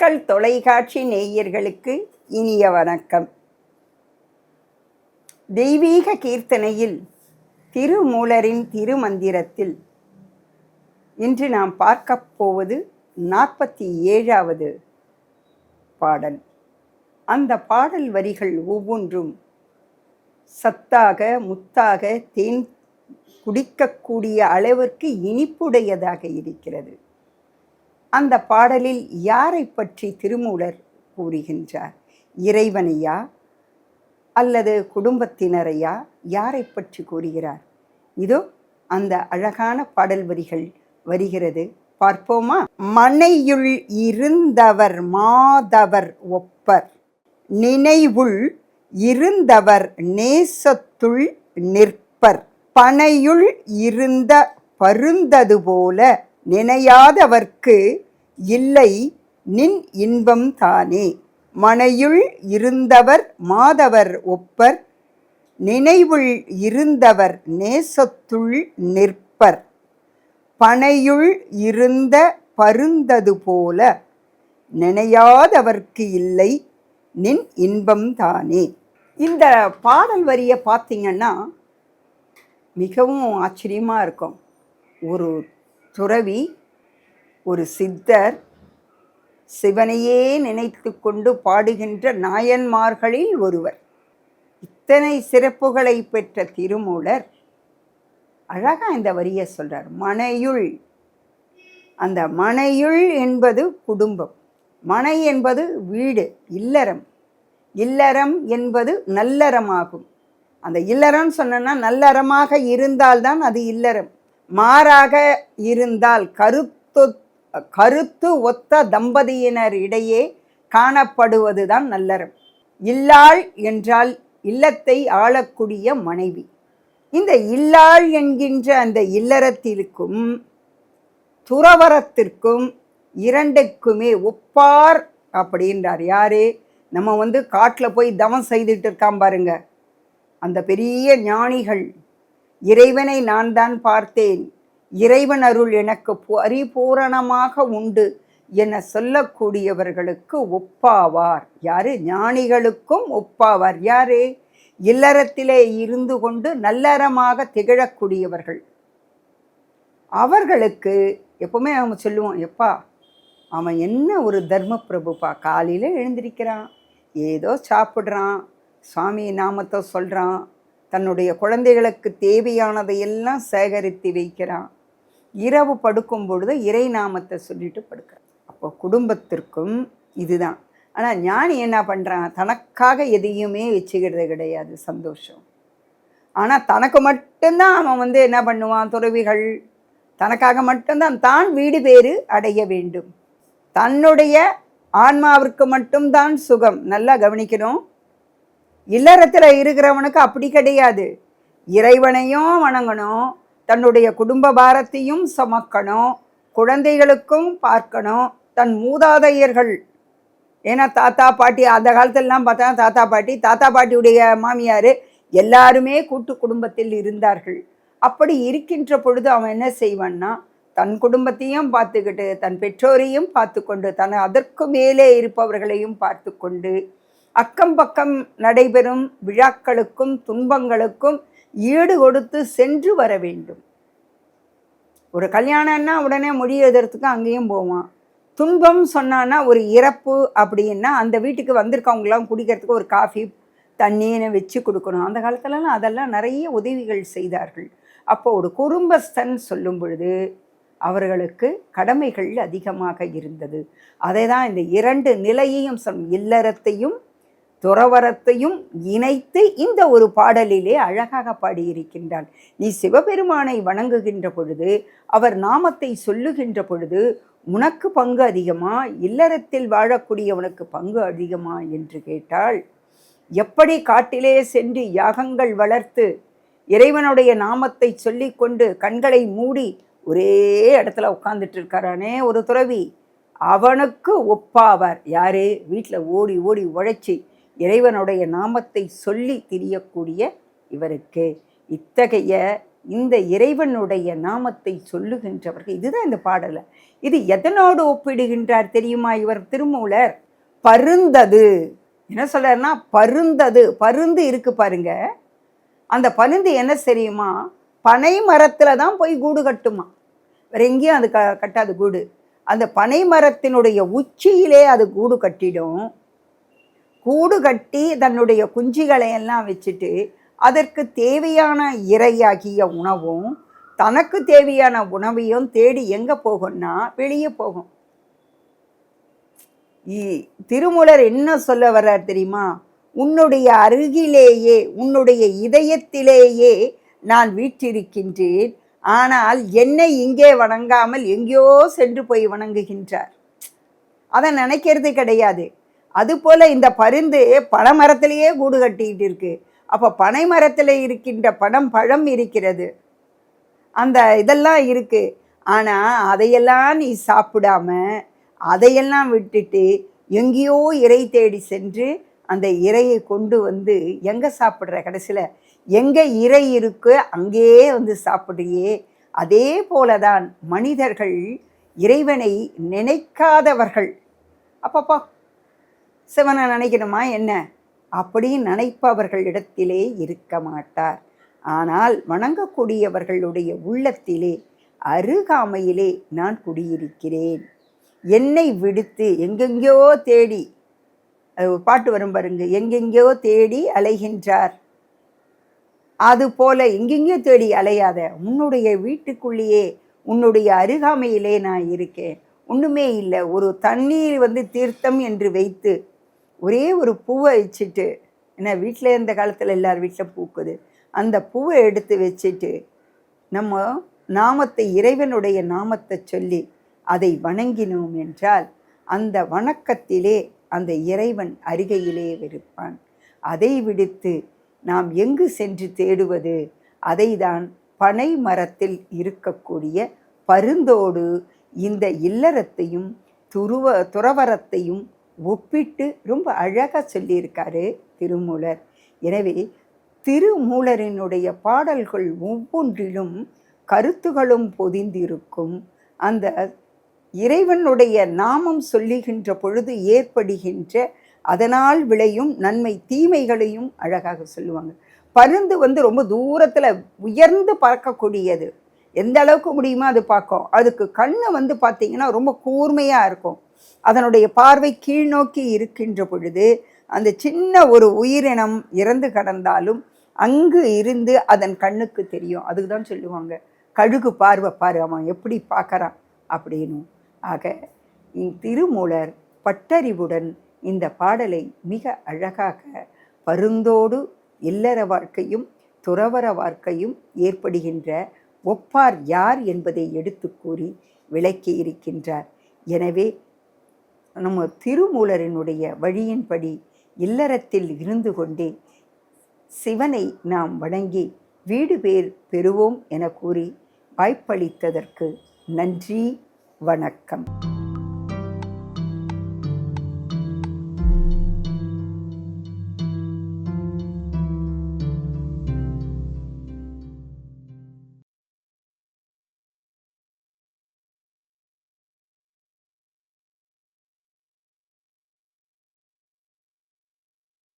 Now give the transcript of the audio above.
மக்கள் தொலைக்காட்சி நேயர்களுக்கு இனிய வணக்கம். தெய்வீக கீர்த்தனையில் திருமூலரின் திருமந்திரத்தில் இன்று நாம் பார்க்க போவது 47வது பாடல். அந்த பாடல் வரிகள் ஒவ்வொன்றும் சத்தாக முத்தாக தேன் குடிக்கக்கூடிய அளவிற்கு இனிப்புடையதாக இருக்கிறது. அந்த பாடலில் யாரை பற்றி திருமூலர் கூறுகின்றார்? இறைவனையா அல்லது குடும்பத்தினரையா? யாரை பற்றி கூறுகிறார்? இதோ அந்த அழகான பாடல் வரிகள் வருகிறது, பார்ப்போமா? மனையுள் இருந்தவர் மாதவர் ஒப்பர், நினைவுள் இருந்தவர் நேசத்துள் நிற்பர், பனையுள் இருந்த பருந்தது போல நினையாதவர்க்கு இல்லை நின் இன்பம் தானே. மனையுள் இருந்தவர் மாதவர் ஒப்பர், நினைவுள் இருந்தவர் நேசத்துள் நிற்பர், பனையுள் இருந்த பருந்தது போல நினையாதவர்க்கு இல்லை நின் இன்பம் தானே. இந்த பாடல் வரியை பார்த்தீங்கன்னா மிகவும் ஆச்சரியமாக இருக்கும். ஒரு துறவி, ஒரு சித்தர், சிவனையே நினைத்து கொண்டு பாடுகின்ற நாயன்மார்களில் ஒருவர். இத்தனை சிறப்புகளை பெற்ற திருமூலர் அழகா இந்த வரியை சொல்றார். மனையுள், அந்த மனையுள் என்பது குடும்பம், மனை என்பது வீடு, இல்லறம். இல்லறம் என்பது நல்லறமாகும். அந்த இல்லறம் சொன்னா நல்லறமாக இருந்தால்தான் அது இல்லறம். மாறாக இருந்தால் கருத்து ஒத்த தம்பதியினர் இடையே காணப்படுவதுதான் நல்லறம். இல்லாள் என்றால் இல்லத்தை ஆளக்கூடிய மனைவி. இந்த இல்லாள் என்கின்ற அந்த இல்லறத்திற்கும் துறவரத்திற்கும் இரண்டுக்குமே ஒப்பார் அப்படின்றார். யாரு? நம்ம காட்டில் போய் தவம் செய்துட்டு இருக்கான் பாருங்க, அந்த பெரிய ஞானிகள். இறைவனை நான் தான் பார்த்தேன், இறைவன் அருள் எனக்கு பரிபூரணமாக உண்டு என சொல்லக்கூடியவர்களுக்கு ஒப்பாவார். யாரு? ஞானிகளுக்கும் ஒப்பாவார். யாரு? இல்லறத்திலே இருந்து கொண்டு நல்லறமாக திகழக்கூடியவர்கள். அவர்களுக்கு எப்பவுமே நம்ம சொல்லுவோம், எப்பா அவன் என்ன ஒரு தர்ம பிரபுப்பா, காலையில் எழுந்திருக்கிறான், ஏதோ சாப்பிட்றான், சுவாமி நாமத்தை சொல்கிறான், தன்னுடைய குழந்தைகளுக்கு தேவையானதையெல்லாம் சேகரித்து வைக்கிறான், இரவு படுக்கும் பொழுது இறை நாமத்தை சொல்லிட்டு படுக்கிறான். அப்போ குடும்பத்திற்கும் இதுதான். ஆனால் ஞானி என்ன பண்ணுறான்? தனக்காக எதையுமே வச்சுக்கிறது கிடையாது, சந்தோஷம். ஆனால் தனக்கு மட்டும்தான் அவன் என்ன பண்ணுவான்? துறவிகள் தனக்காக மட்டும்தான், தான் வீடு பேறு அடைய வேண்டும், தன்னுடைய ஆன்மாவிற்கு மட்டும்தான் சுகம். நல்லா கவனிக்கணும். இல்லறத்தில் இருக்கிறவனுக்கு அப்படி கிடையாது. இறைவனையும் வணங்கணும், தன்னுடைய குடும்ப பாரத்தையும் சுமக்கணும், குழந்தைகளுக்கும் பார்க்கணும், தன் மூதாதையர்கள். ஏன்னா தாத்தா பாட்டி, அந்த காலத்திலலாம் பார்த்தா தாத்தா பாட்டியுடைய மாமியார் எல்லாருமே கூட்டு குடும்பத்தில் இருந்தார்கள். அப்படி இருக்கின்ற பொழுது அவன் என்ன செய்வான்னா, தன் குடும்பத்தையும் பார்த்துக்கிட்டு, தன் பெற்றோரையும் பார்த்து கொண்டு, அதற்கு மேலே இருப்பவர்களையும் பார்த்து கொண்டு, அக்கம் பக்கம் நடைபெறும் விழாக்களுக்கும் துன்பங்களுக்கும் ஈடு கொடுத்து சென்று வர வேண்டும். ஒரு கல்யாணம்னா உடனே முடியறதுக்கு அங்கேயும் போவான். துன்பம் சொன்னான்னா, ஒரு இறப்பு அப்படின்னா அந்த வீட்டுக்கு வந்திருக்கவங்களாம் குடிக்கிறதுக்கு ஒரு காஃபி தண்ணின்னு வச்சு கொடுக்கணும். அந்த காலத்துலலாம் அதெல்லாம் நிறைய உதவிகள் செய்தார்கள். அப்போ ஒரு குடும்பஸ்தன் சொல்லும் பொழுது அவர்களுக்கு கடமைகள் அதிகமாக இருந்தது. அதை தான் இந்த இரண்டு நிலையையும் இல்லறத்தையும் துறவரத்தையும் இணைத்து இந்த ஒரு பாடலிலே அழகாக பாடியிருக்கின்றான். நீ சிவபெருமானை வணங்குகின்ற பொழுது, அவர் நாமத்தை சொல்லுகின்ற பொழுது உனக்கு பங்கு அதிகமா, இல்லறத்தில் வாழக்கூடியவனுக்கு பங்கு அதிகமா என்று கேட்டால், எப்படி காட்டிலே சென்று யாகங்கள் வளர்த்து இறைவனுடைய நாமத்தை சொல்லிக்கொண்டு கண்களை மூடி ஒரே இடத்துல உட்கார்ந்துட்டு இருக்காரானே ஒரு துறவி, அவனுக்கு ஒப்பாவார். யாரு? வீட்டில் ஓடி ஓடி உழைச்சி இறைவனுடைய நாமத்தை சொல்லி திரியக்கூடிய இவருக்கு. இத்தகைய இந்த இறைவனுடைய நாமத்தை சொல்லுகின்றவர்கள், இதுதான் இந்த பாடலை. இது எதனோடு ஒப்பிடுகின்றார் தெரியுமா இவர் திருமூலர்? பருந்தது. என்ன சொல்றாருன்னா, பருந்தது. பருந்து இருக்கு பாருங்க, அந்த பருந்து என்ன தெரியுமா, பனை மரத்தில் தான் போய் கூடு கட்டுமா, வேற எங்கேயும் அது கட்டாது கூடு. அந்த பனை மரத்தினுடைய உச்சியிலே அது கூடு கட்டிடும். கூடு கட்டி தன்னுடைய குஞ்சுகளை எல்லாம் வச்சுட்டு அதற்கு தேவையான இரையாகிய உணவும் தனக்கு தேவையான உணவையும் தேடி எங்கே போகும்னா வெளியே போகும். திருமூலர் என்ன சொல்ல வர்றார் தெரியுமா? உன்னுடைய அருகிலேயே, உன்னுடைய இதயத்திலேயே நான் வீற்றிருக்கின்றேன், ஆனால் என்னை இங்கே வணங்காமல் எங்கேயோ சென்று போய் வணங்குகின்றார். அதை நினைக்கிறது கிடையாது. அதுபோல் இந்த பருந்து பனை மரத்திலேயே கூடு கட்டிக்கிட்டு இருக்கு. அப்போ பனை மரத்தில் இருக்கின்ற பழம் இருக்கிறது, அந்த இதெல்லாம் இருக்கு. ஆனால் அதையெல்லாம் நீ சாப்பிடாம அதையெல்லாம் விட்டுட்டு எங்கேயோ இறை தேடி சென்று அந்த இறையை கொண்டு வந்து எங்கே சாப்பிட்ற? கடைசியில் எங்கே இறை இருக்கு அங்கேயே வந்து சாப்பிட்றியே. அதே போலதான் மனிதர்கள் இறைவனை நினைக்காதவர்கள். அப்பப்பா சிவனை நினைக்கணுமா என்ன? அப்படி நினைப்பவர்களிடத்திலே இருக்க மாட்டார். ஆனால் வணங்கக்கூடியவர்களுடைய உள்ளத்திலே அருகாமையிலே நான் குடியிருக்கிறேன். என்னை விடுத்து எங்கெங்கோ தேடி, பாட்டு வரும் பாருங்க, எங்கெங்கோ தேடி அலைகின்றார். அதுபோல எங்கெங்கோ தேடி அலையாத, உன்னுடைய வீட்டுக்குள்ளேயே உன்னுடைய அருகாமையிலே நான் இருக்கேன். ஒன்றுமே இல்லை, ஒரு தண்ணீர் வந்து தீர்த்தம் என்று வைத்து ஒரே ஒரு பூவை வச்சுட்டு, ஏன்னா வீட்டில் இருந்த காலத்தில் எல்லார் வீட்டில் பூக்குது, அந்த பூவை எடுத்து வச்சுட்டு நம்ம நாமத்தை, இறைவனுடைய நாமத்தை சொல்லி அதை வணங்கினோம் என்றால் அந்த வணக்கத்திலே அந்த இறைவன் அருகையிலே இருப்பான். அதை விடுத்து நாம் எங்கு சென்று தேடுவது? அதை தான் பனை மரத்தில் இருக்கக்கூடிய பருந்தோடு இந்த இல்லறத்தையும் துறவரத்தையும் ஒப்பிட்டு ரொம்ப அழகாக சொல்லியிருக்காரு திருமூலர். எனவே திருமூலரினுடைய பாடல்கள் ஒவ்வொன்றிலும் கருத்துகளும் பொதிந்திருக்கும். அந்த இறைவனுடைய நாமம் சொல்லுகின்ற பொழுது ஏற்படுகின்ற அதனால் விளையும் நன்மை தீமைகளையும் அழகாக சொல்லுவாங்க. பருந்து வந்து ரொம்ப தூரத்தில் உயர்ந்து பறக்கக்கூடியது, எந்த அளவுக்கு முடியுமோ அது பார்க்கும். அதுக்கு கண்ணு வந்து பார்த்திங்கன்னா ரொம்ப கூர்மையாக இருக்கும். அதனுடைய பார்வை கீழ்நோக்கி இருக்கின்ற பொழுது அந்த சின்ன ஒரு உயிரினம் இறந்து கடந்தாலும் அங்கு இருந்து அதன் கண்ணுக்கு தெரியும். அதுக்கு தான் சொல்லுவாங்க, கழுகு பார்வை பாரு, அவன் எப்படி பார்க்குறான் அப்படின்னு. ஆக திருமூலர் பட்டறிவுடன் இந்த பாடலை மிக அழகாக பருந்தோடு இல்லற வாழ்க்கையும் துறவற வாழ்க்கையும் ஏற்படுகின்ற ஒப்பார் யார் என்பதை எடுத்து கூறி விளக்கி இருக்கின்றார். எனவே நம்ம திருமூலரினுடைய வழியின்படி இல்லறத்தில் இருந்து கொண்டே சிவனை நாம் வணங்கி வீடு பேர் பெறுவோம் என கூறி வாய்ப்பளித்ததற்கு நன்றி, வணக்கம்.